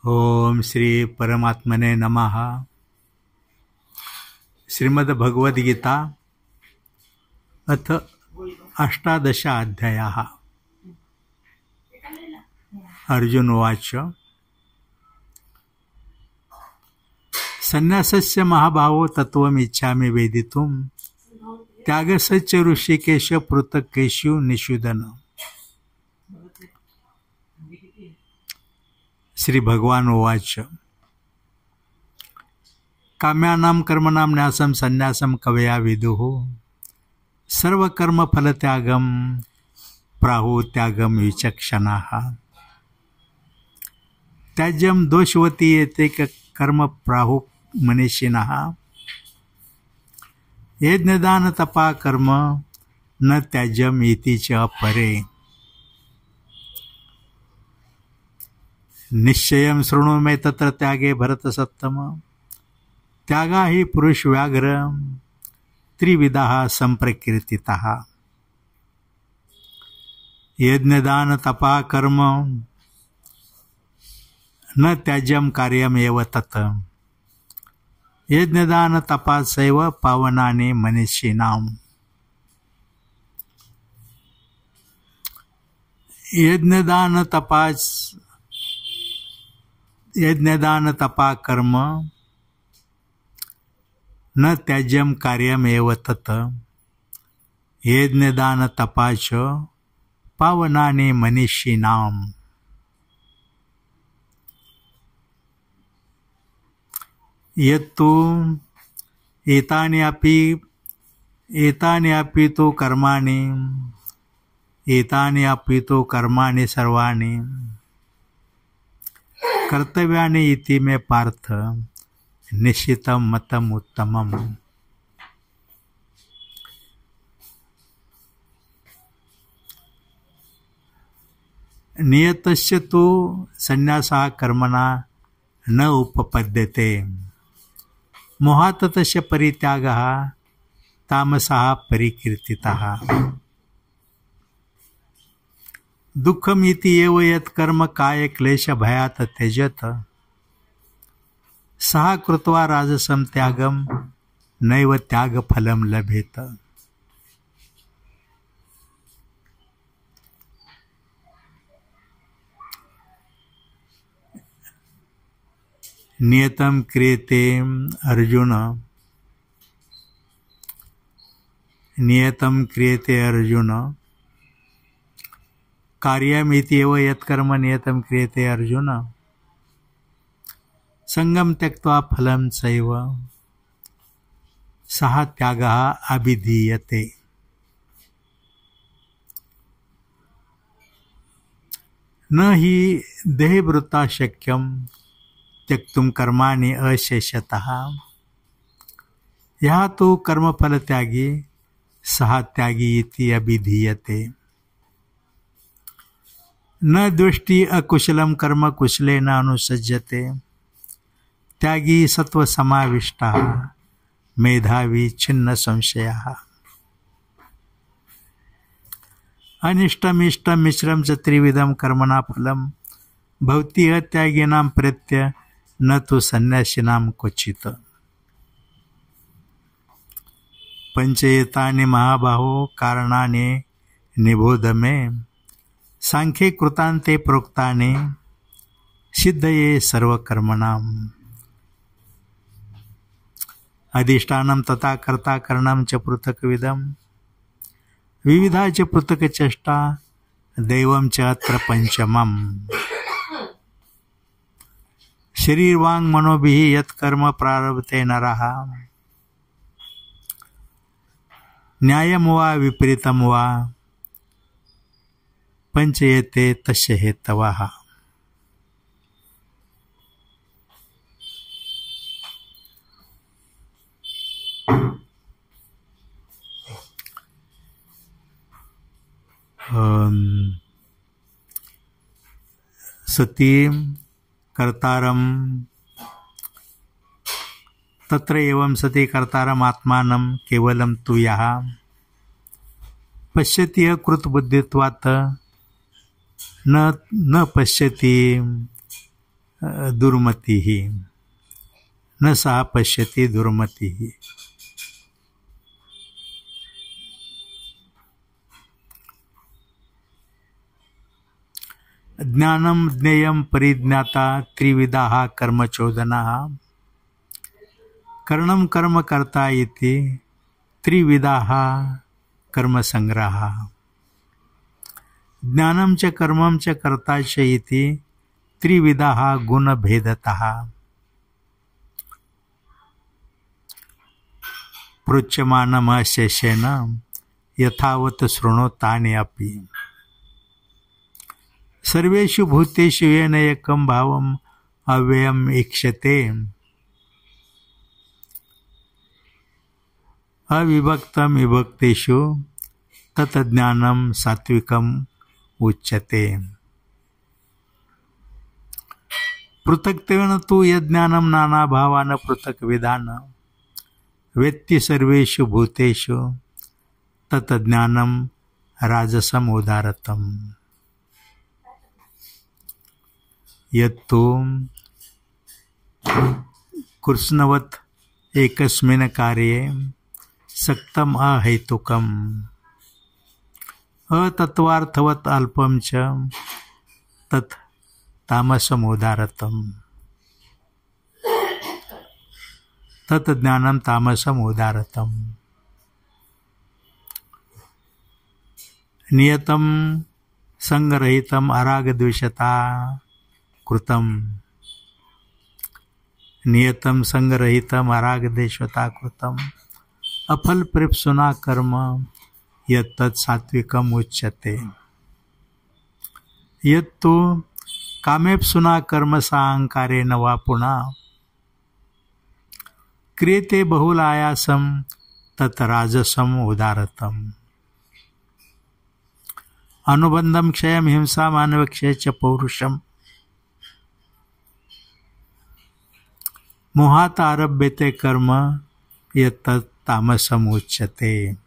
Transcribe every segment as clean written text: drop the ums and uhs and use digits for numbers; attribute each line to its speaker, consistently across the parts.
Speaker 1: ओम श्री परमात्मने नमः। श्रीमद् भगवद गीता अथ 18 अध्यायः। अर्जुन उवाच संन्यासस्य महाभावो तत्त्वमिच्छामि वेदितुं त्यागस्य ऋषिकेश पृथक्केषु निषूदन। श्री भगवान उवाच काम्यानां कर्मणां न्यासं संन्यासं कवया विदुः सर्वकर्मफलत्यागं प्राहुत्यागं विचक्षणाः। त्याज्यं दोषवती येते कर्म प्राहु मनीषिणः यज्ञदानतपा कर्म न त्याज्यम् इति च अपरे। निश्चयं शृणु मे तत्र त्यागे भरतसत्तम त्यागा हि पुरुष व्याघ्र त्रिविधाः संप्रकीर्तिताः। यज्ञदान तपा कर्म न त्याज्यं कार्यमेव तत् यज्ञदान तपासैव पावनानि मनीषिणाम्। यज्ञदान तपा कर्म न त्याज्यं कार्यमेव तत् यज्ञदान तपाच पावनानि मनीषिणाम्। यत्तु एतानि अपि तु कर्माणि सर्वाणि कर्तव्यानि इति मे पार्थ निश्चितं मतम् उत्तमम्। नियतस्य तु संन्यासः कर्मणा न उपपद्यते मोहात् तस्य परित्यागः तामसः परिकीर्तितः। दुःखम् इति एव यत् कर्म काय क्लेश भयात् त्यजत सः कृत्वा राजसं त्यागं नैव त्यागफलं लभेत। नियतं क्रियते अर्जुन कार्यमिति एव यत्कर्म नियतं क्रियते अर्जुन संगं त्यक्त्वा फलं चैव सः त्यागः अभिधीयते। न हि देहवृत्ता शक्यं त्यक्तुं कर्माणि अशेषतः यः तु कर्मफलत्यागी सः त्यागी इति अभिधीयते। न द्वेष्टि अकुशलं कर्म कुशलेन अनुसज्जते त्यागी सत्वसमाविष्टः मेधावी छिन्न संशयः। अनिष्टमिष्टं मिश्रं च त्रिविधं कर्मणा फलं भवति अत्यागिनां प्रत्य न तु सन्न्यासिनां क्वचित्। पंचेतानि महाबाहो कारणानि निबोध मे सांख्ये कृतान्ते प्रोक्तानि सिद्धये सर्वकर्मणाम्। अधिष्ठानं तथा कर्ता करणं च पृथक्विदं विविधा च पृथक् चेष्टा दैवं च अत्र पंचमम्। शरीरवाङ् मनोभिः यत् कर्म प्रारभते नरः न्यायं वा विपरीतं वा पंचयते तस्य हेतवः। सती कर्तारं तत्र एवं सति कर्तारम् आत्मानं केवलं तु यः पश्यति अकृतबुद्धित्वात् न पश्यति दुर्मतिः न सा पश्यति दुर्मतिः. ज्ञानं ज्ञेयं परिज्ञाता त्रिविधाः कर्मचोदनाः. करणं कर्म कर्ता इति त्रिविधाः कर्मसंग्रहाः. ज्ञानं च कर्मं च कर्ता च इति त्रिविधाः गुणभेदतः. पृच्छमानमशेषेण यथावत् शृणोतानि अपि. सर्वेषु भूतेषु येन एकं भावम् अव्ययम् ईक्षते. अविभक्तं विभक्तेषु तत् ज्ञानं सात्विकम् उच्यते. पृथक्त्वेन तु यज्ञानं नानाभावान् पृथक्विधान् वेत्ति सर्वेषु भूतेषु तत् ज्ञानं राजसम् उदारतम्. यत्तु कृष्णवत् एकस्मिन् कार्ये सक्तम् अहैतुकम् अतत्वार्थवत् अल्पं च तत् तामसम् उदारतम्. तत् ज्ञानं तामसम् उदारतम्. नियतं संगरहितम् अरागद्वेषता कृतम्. नियतं संगरहितम् अरागद्वेषता कृतम् अफलप्रेप्सुना कर्म यत्तत् सात्विकम् उच्यते. यत्तु कामेप्सुना कर्म साहंकारेण वा पुनः क्रियते बहुलायासं तत् राजसम् उदारतम्. अनुबंधं क्षयं हिंसा मानवक्षय च पौरुषम् मोहात् आरभ्यते कर्म यत्तत् तामसम् उच्यते.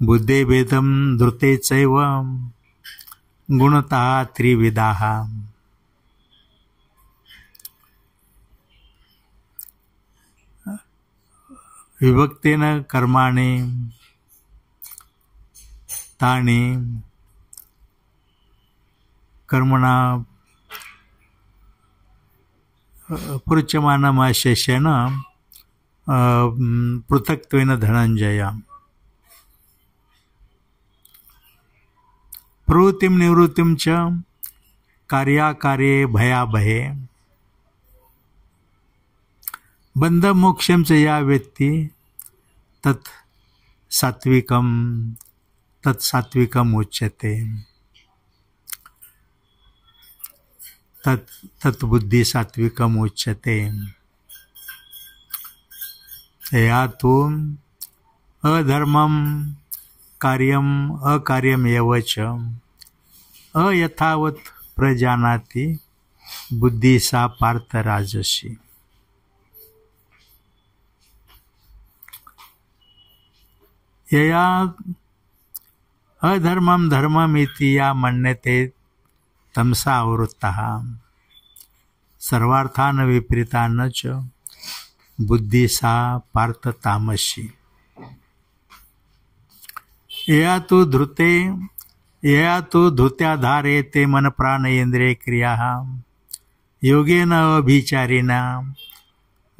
Speaker 1: बुद्धे भेदं धृते चैव गुणतः त्रिविधाः. विभक्तेन कर्माणि तानि कर्मणा पृच्छमानमशेषेण पृथक्त्वेन धनञ्जय. प्रवृत्तिं निवृत्तिं च कार्याकार्ये भयाभये बन्धमोक्षं च या वेत्ति तत् सात्विकम् उच्यते. तत् बुद्धि सात्विकम् उच्यते. या तु अधर्मं कार्यम् अकार्यम् एव च अयथावत् प्रजानाति बुद्धि सा पार्थ राजसी. यया अधर्मं धर्ममिति या मन्यते तमसा आवृत्तः सर्वार्थान् विपरीतान् च बुद्धि सा पार्थ तामसी. यया तु धृत्याधारेते मन प्राण इंद्रिय क्रियाः योगेन अभिचारिणा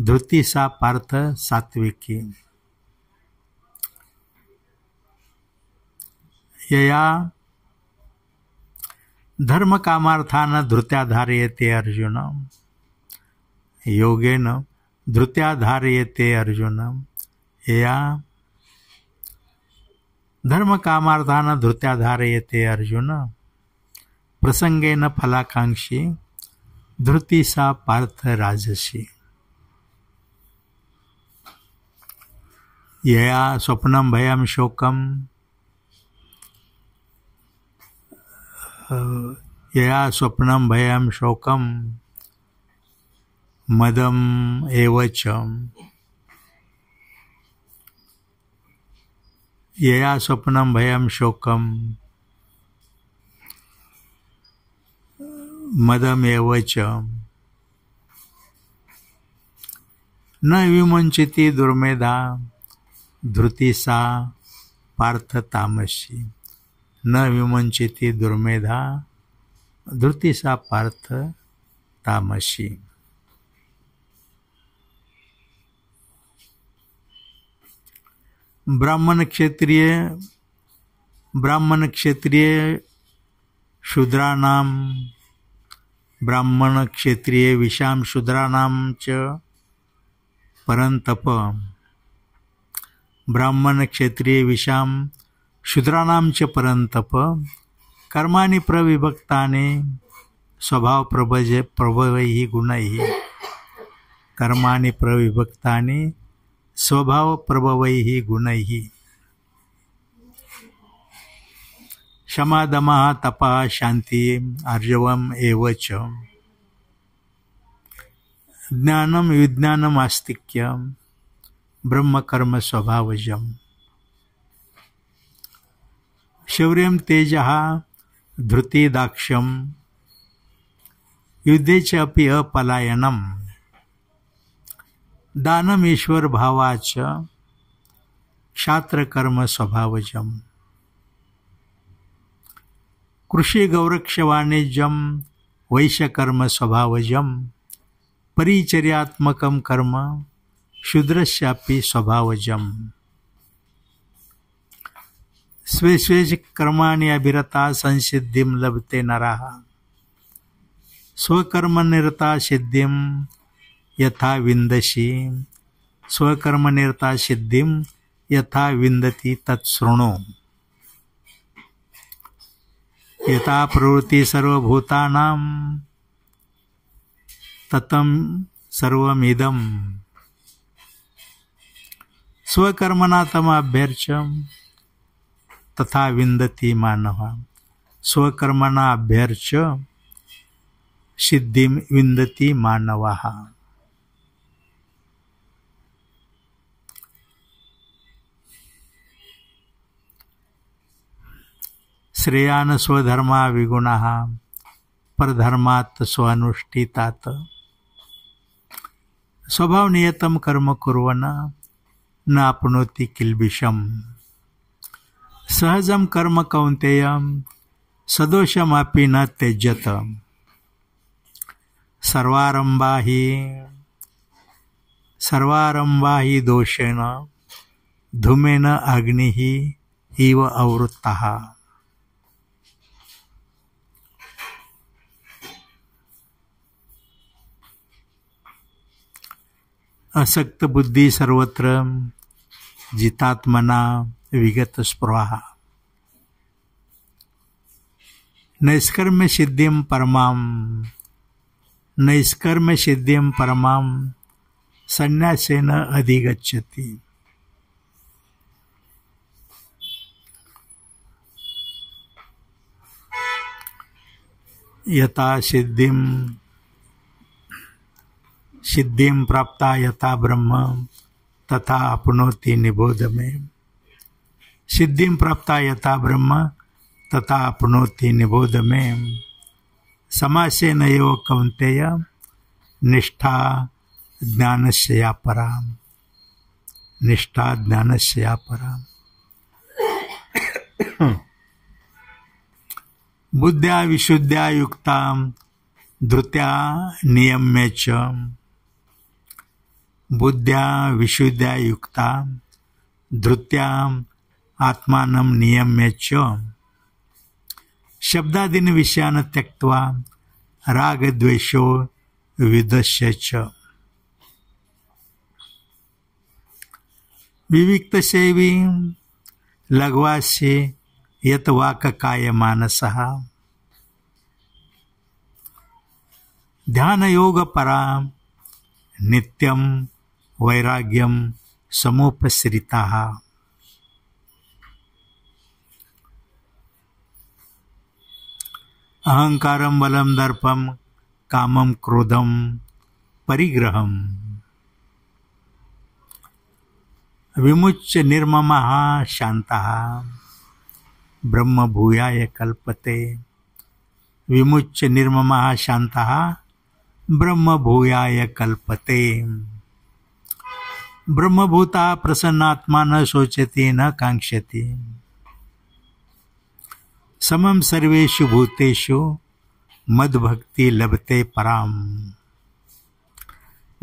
Speaker 1: धृति सा पार्थ सात्विकी. यया धर्म कामार्थान् धृत्याधार्यते अर्जुन योगेन धृत्याधार्यते अर्जुन. यया धर्म कामार्थान् धृत्याधार्यते अर्जुन प्रसंगेन फलाकांक्षी धृति सा पार्थ राजसी. यया स्वप्नं भयं शोकं यया स्वप्नं भयं शोकं मदम् एव च. यया स्वप्नं भयं शोकं मदमेव च न विमुंचति दुर्मेधा धृती सा पार्थ तामसी न विमुंचति दुर्मेधा धृती सा पार्थ तामसी। ब्राह्मण क्षत्रिय शूद्राणाम ब्राह्मण क्षत्रिय विषाम शूद्राणाम च परंतप ब्राह्मण क्षत्रिय विषाम शूद्राणाम च परंतप कर्माणि प्रविभक्तानि स्वभाव प्रभवैः गुणैः कर्माणि प्रविभक्तानि स्वभाव प्रभवैः गुणैः क्षमा दमः तपः शांति आर्जवम् एव च ज्ञानम विज्ञानम आस्तिक्यम ब्रह्म कर्म स्वभावजम शौर्यम तेजः धृति दाक्ष्यम युद्धे च अपि अपलायनम दानम ईश्वर भावाच क्षात्र कर्म स्वभावजम कृषि गौरक्ष वाणिज्यम वैश्य कर्म स्वभावजम परिचर्यात्मकम कर्म शूद्रस्यापि स्वभावजम स्वे स्वे कर्माणि अभिरता संसिद्धिं लभते नरः स्वकर्म निरता सिद्धिं यथा विन्दसि स्वकर्म निरता सिद्धिं यथा विन्दति तत्शृणु यथा प्रवृत्ति सर्वभूतानां ततं सर्वमिदं स्वकर्मणा तमभ्यर्च्य तथा विन्दति मानवः स्वकर्मणा अभ्यर्च्य सिद्धिं विन्दति मानवः। श्रेयान् स्वधर्मा विगुणः परधर्मात् स्वानुष्ठितात् स्वभाव नियतं कर्म कुर्वन् न आपनोति किल्बिषम् सहजं कर्म कौन्तेय सदोषमपि न त्यज्यत सर्वारम्भा हि दोषेण धूमेन अग्निः इव आवृत्तः असक्त बुद्धि सर्वत्र जितात्मना विगत स्पृहा नैष्कर्म्य सिद्धिं परमां संन्यासेन अधिगच्छति यथा सिद्धिं प्राप्ता यथा ब्रह्म तथा अपनोति निबोध में सिद्धिं प्राप्ता यथा ब्रह्म तथा अपनोति निबोध में समासेन एव कौन्तेय निष्ठा ज्ञानस्य या परा बुद्ध्या विशुद्ध्या युक्ता धृत्या नियम्य च बुद्ध्या विशुद्ध्या युक्ता धृत्या आत्मानं नियम्य च शब्दादीन विषयान् त्यक्त्वा रागद्वेषो विदस्य च विविक्तसेवी लघ्वास्य यत वाक्काय मानसः ध्यान योग परा नित्यं वैराग्यं समुपश्रिताः अहंकारं बलं दर्पं कामं क्रोधं परिग्रहं विमुच्य निर्ममः शान्तः ब्रह्म भूयाय कल्पते विमुच्य निर्ममः शान्तः ब्रह्मभूयाय कल्पते। ब्रह्मभूता प्रसन्नात्मा न शोचति न कांक्षति। समम सर्वेषु भूतेषु मद्भक्ति लभते पराम।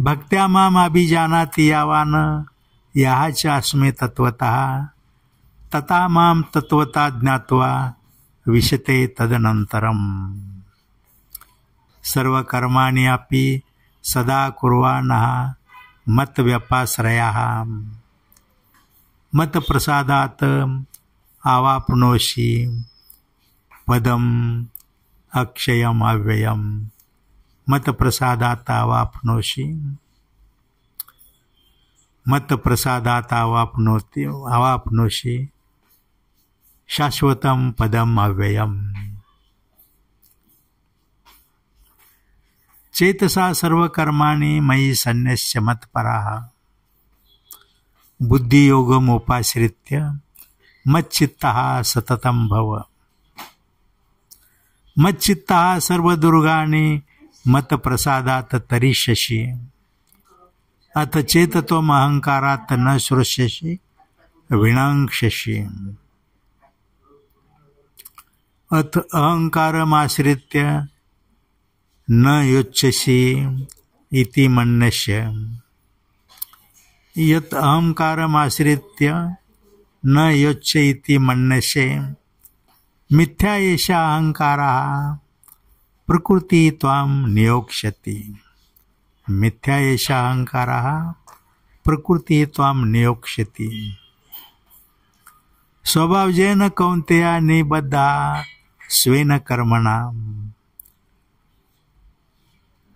Speaker 1: भक्त्या माम अभिजानाति यावान यः च अस्मि तत्वतः तथा माम तत्वता ज्ञात्वा विशते तदनन्तरम्। सर्वकर्माणि अपि सदा कुर्वाणः मत व्यपाश्रयः। मत प्रसादात् आवाप्नोषि पदम अक्षयम अव्ययम। मत प्रसादात् आवाप्नोषि मत प्रसादात् आवाप्नोषि शाश्वतम पदम अव्ययम। चेतसा सर्वकर्माणि मयि सन्न्यस्य मत्पराः। बुद्धियोगमुपाश्रित्य मच्चित्तः सततं भव। मच्चित्तः सर्वदुर्गाणि मत्प्रसादात् तरिष्यसि। अथ चेतत्वम् अहंकारात् न श्रोष्यसि विनङ्क्ष्यसि। अथ अहंकारमाश्रित्य न योच्यसि इति मन्यस्य। यत् अहंकारमाश्रित्य न योच्य इति मन्यसे मिथ्या एषा अहंकारः प्रकृति त्वां नियोक्ष्यति। मिथ्या एषा अहंकारः प्रकृति त्वां नियोक्ष्यति। स्वभावजेन कौन्तेय निबद्धः स्वेन कर्मणा।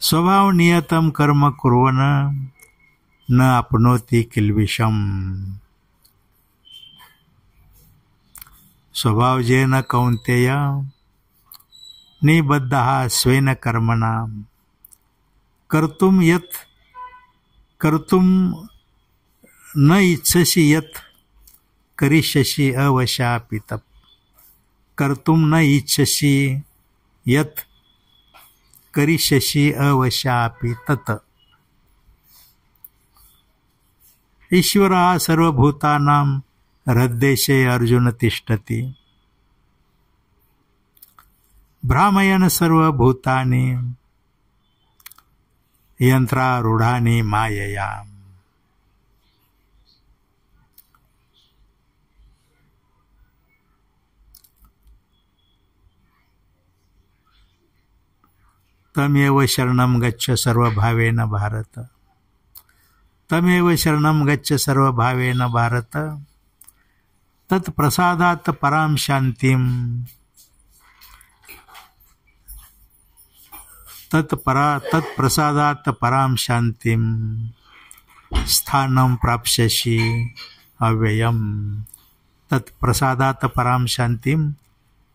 Speaker 1: स्वभाव नियतं कर्म कुर्वन् न आपनोति किल्बिषम्। स्वभावजेन कौन्तेय निबद्धः स्वेन कर्मणा। कर्तुं यत् कर्तुं न इच्छसि यत् करिष्यसि अवश्यापि तत्। कर्तुं न इच्छसि यत् करिष्यसि अवश्यापि तत्। ईश्वरः सर्वभूतानां हृद्देशे अर्जुन तिष्ठति। भ्रामयन् सर्वभूतानि यन्त्रारूढानि मायया। तमेव शरणं गच्छ सर्वभावेन भारत। तमेव शरणं गच्छ सर्वभावेन भारत। तत्प्रसादात् परां शान्तिं तत्प्रसादात् परां शान्तिं स्थानं प्राप्स्यसि अव्ययम्। तत्प्रसादात् परां शान्तिं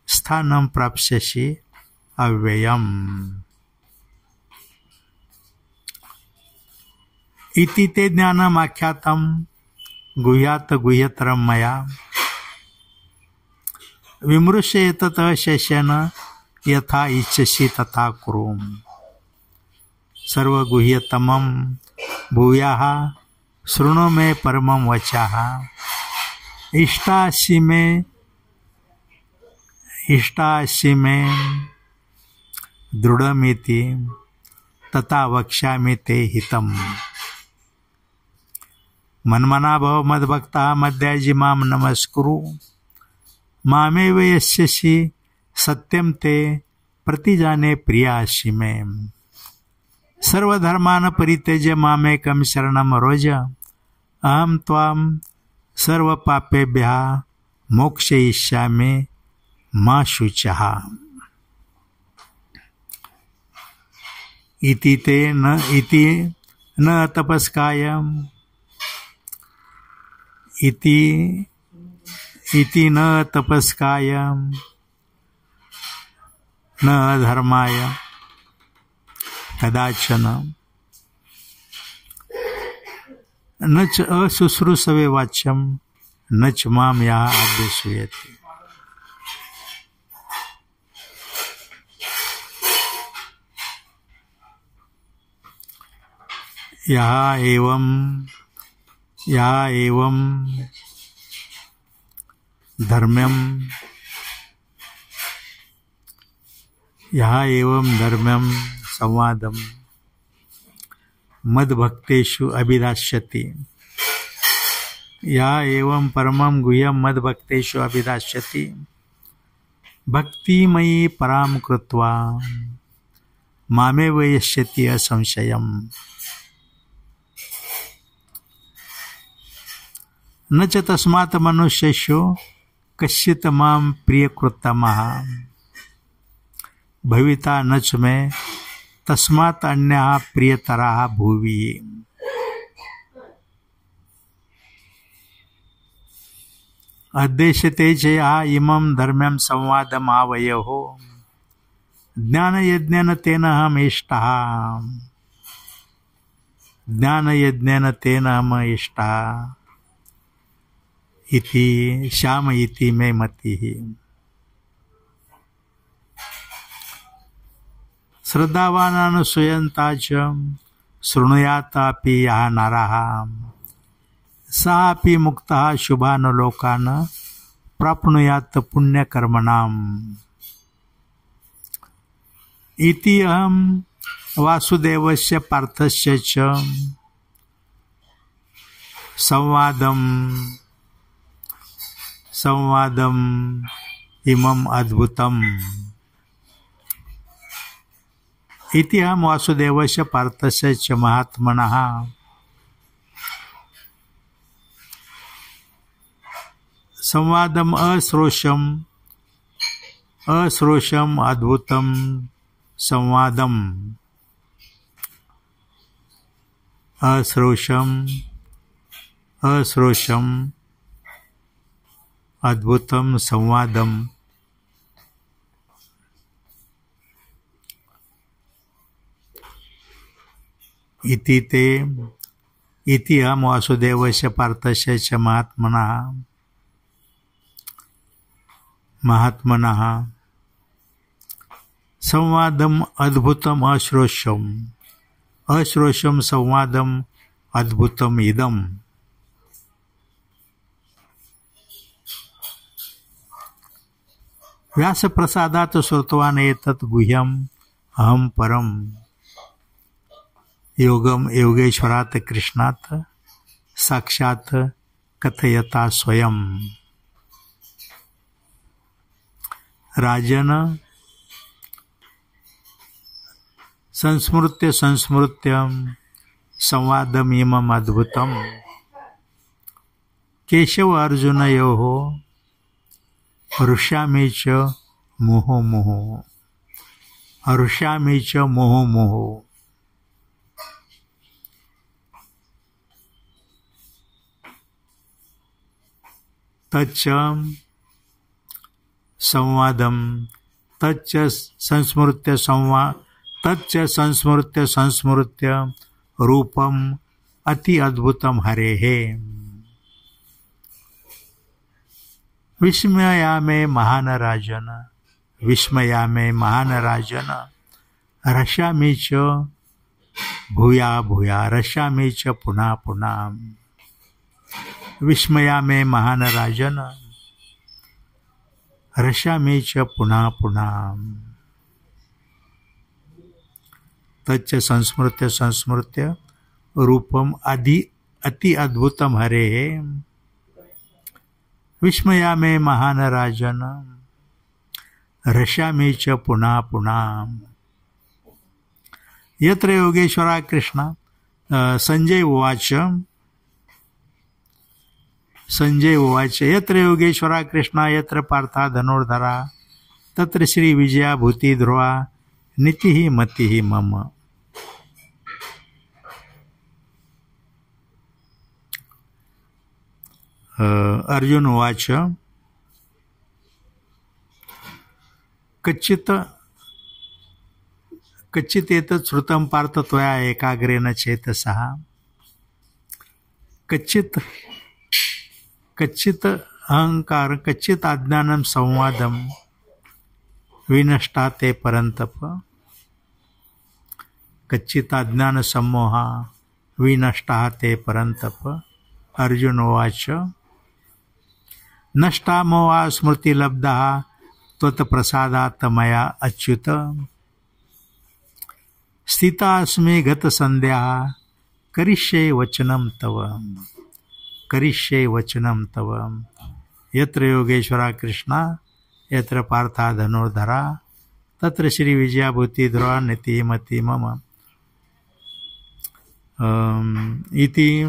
Speaker 1: स्थानं प्राप्स्यसि अव्ययम्। इति ते ज्ञानमाख्यातं गुह्यात् गुह्यतरं मया। विमृश्य एतत् शेषेण यथा इच्छसि तथा कुरु। सर्वगुह्यतमं भूयाः शृणु मे परमं वचः। इष्टासि मे दृढमिति तथा वक्ष्यामि ते हितम्। मन्मना भव मद्भक्तः मद्याजी मां नमस्कुरु। मामेव यस्यसि सत्यं ते प्रतिजाने प्रियासि मे। सर्वधर्मान् परित्यज्य मामेकं शरणं व्रज। अहं त्वां सर्वपापेभ्यः मोक्षयिष्यामि मा शुचः। इति ते न तपस्काय इति न तपस्काय न अधर्माय कदाचन न च अशुश्रूषवे वाच्यं न च मां यः अभ्यसूयते। या एवं धर्म्यं संवादं मद्भक्तेषु अभिधास्यति। या एवं परमं गुह्यं मद्भक्तेषु अभिधास्यति भक्तिमयी परां कृत्वा मामेव यस्यति असंशयम्। न च तस्मात् मनुष्येषु कश्चित् मां प्रियकृत्तमः भविता न च मे तस्मात् अन्यः प्रियतरः भुवि। अद्देश्यते च यः इमं धर्म्यं संवादम् आवयोः ज्ञानयज्ञेन तेन अहम् इष्टः। ज्ञानयज्ञेन तेन अहम् इष्टः इति श्याम इति मे मतिः। श्रद्धावाननुसूयन्ता च शृणुयातापि यः नरः सः अपि मुक्तः शुभानुलोकान् प्राप्नुयात् पुण्यकर्मणाम्। इति अहं वासुदेवस्य पार्थस्य च संवादम् इमम् अद्भुतम्। इति अहं वासुदेवस्य पार्थस्य च महात्मनः संवादम् अश्रोषम् अद्भुतं संवादम् अश्रोषम् अद्भुतं संवादम् इति अहं वासुदेवस्य पार्थस्य च महात्मनः संवादम् अद्भुतम् अश्रोषम् संवादम् अद्भुतम् इदम्। व्यासप्रसादात् श्रुतवान् एतत् गुह्यम् अहं परम् योगेश्वरात् कृष्णात् साक्षात् कथयता स्वयं। राजन संस्मृत्य संवादम् इमम् अद्भुतम् केशव अर्जुनयोः हृष्यामि च मुहुर्मुहुः। तच्च संस्मृत्य रूपम् अति अद्भुतं हरेः। विस्मयामे महान् राजन रश्यामि च भूया रश्यामि च पुनः। विस्मयामे महान् राजन रश्यामि च पुनः। तच्च संस्मृत्य रूपम् अति अद्भुतं हरेः। विस्मयामे महान् राजन रश्यामि च पुनः। यत्र योगेश्वरः कृष्ण संजय उवाच यत्र योगेश्वरः कृष्ण यत्र पार्थः धनुर्धरः तत्र श्रीविजया भूतिध्रुवा नीतिः मतिः मम। अर्जुन उवाच कच्चित् एतत् श्रुतं पार्थ त्वया एकाग्रेण चेतसः। कच्चित् अहंकार कच्चित् अज्ञानं संवादं विनष्टा ते परन्तप। कच्चित् अज्ञान सम्मोहा विनष्टा ते परंतप. अर्जुन उवाच नष्टा मोहा स्मृतिलब्धा त्वत्प्रसादात् मया अच्युत. स्थितास्मि गतसंध्या करिष्ये वचनं तव. करिष्ये वचनं तव. यत्र योगेश्वरा कृष्णा यत्र पार्था धनुर्धरा तत्र श्री विजयाभूती ध्रुवा नीतिमती मम. इति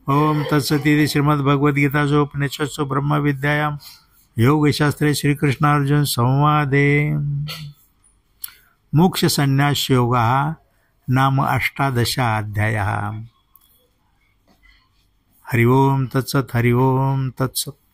Speaker 1: ओम तत्सती श्रीमद्भगवद्गीतासु उपनिषत्सु ब्रह्मविद्यायां योगशास्त्रे श्रीकृष्णार्जुन संवादे मोक्षसंन्यासयोगः नाम 18 अध्यायः. हरि ओम तत्सत्. हरि ओम तत्सत्.